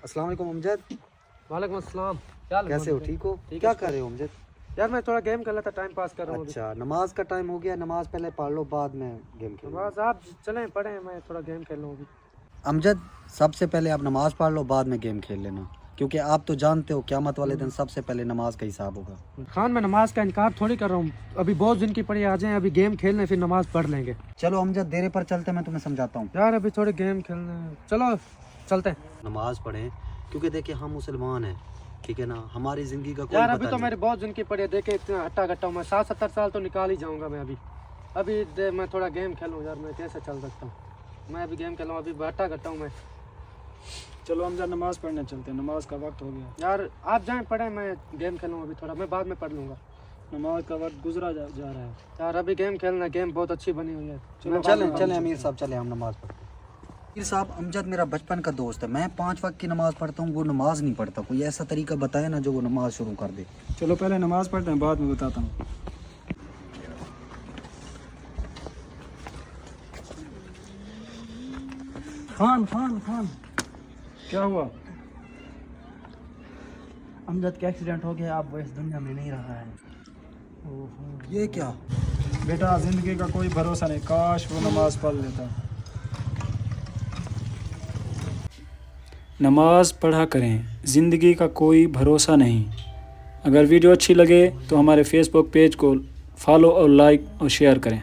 अस्सलाम वालेकुम अमजद। वालेकुम अस्सलाम। क्या हाल है? कैसे हो? ठीक हो? क्या कर रहे हो अमजद? यार मैं थोड़ा गेम खेल रहा था, टाइम पास कर रहा हूँ। अच्छा, नमाज का टाइम हो गया, नमाज पहले पढ़ लो, बाद में गेम खेलो। बस आप चलें पढ़ें, मैं थोड़ा गेम खेल लूँ अभी। अमजद, सबसे पहले आप नमाज पढ़ लो, बाद में गेम खेल लेना, क्योंकि आप तो जानते हो क़यामत वाले दिन सबसे पहले नमाज का हिसाब होगा। खान मैं नमाज का इनकार थोड़ी कर रहा हूँ, अभी बहुत दिन की पड़ी, आ जाएं अभी गेम खेल लें फिर नमाज पढ़ लेंगे। चलो अमजद, देरे पर चलते, मैं तुम्हें समझाता हूँ। यार अभी थोड़े गेम खेलने हैं, चलो चलते हैं। नमाज पढ़ें, क्योंकि देखिए हम मुसलमान हैं, ठीक है ना, हमारी ज़िंदगी का कोई यार पता अभी तो नहीं। मेरे बहुत दिन की पड़ी है, देखे इतना हट्टा कट्टा हूँ मैं, 60-70 साल तो निकाल ही जाऊँगा मैं अभी मैं थोड़ा गेम खेलूँ। यार मैं कैसे चल सकता हूँ, मैं अभी गेम खेलूँ, अभी हट्टा कट्टा हूँ मैं। चलो हम जब नमाज पढ़ने चलते हैं, नमाज का वक्त हो गया। यार आप जाएं पढ़ें, मैं गेम खेलूँ अभी थोड़ा, मैं बाद में पढ़ लूँगा। नमाज का वक्त गुजरा जा रहा है। यार अभी गेम खेलना, गेम बहुत अच्छी बनी हुई है। चलो चलें चलें अमीर साहब, चलें हम नमाज पढ़ते हैं। अमीर साहब, अमजद मेरा बचपन का दोस्त है, मैं 5 वक्त की नमाज पढ़ता हूँ, वो नमाज नहीं पढ़ता। कोई ऐसा तरीका बताए ना जो वो नमाज शुरू कर दे। चलो पहले नमाज पढ़ते हैं, बाद में बताता हूँ। खान खान खान, क्या हुआ? अमजद का एक्सीडेंट हो गया, अब वो इस दुनिया में नहीं रहा है। ये क्या? बेटा जिंदगी का कोई भरोसा नहीं, काश वो नमाज पढ़ लेता। नमाज पढ़ा करें, ज़िंदगी का कोई भरोसा नहीं। अगर वीडियो अच्छी लगे तो हमारे फेसबुक पेज को फॉलो और लाइक और शेयर करें।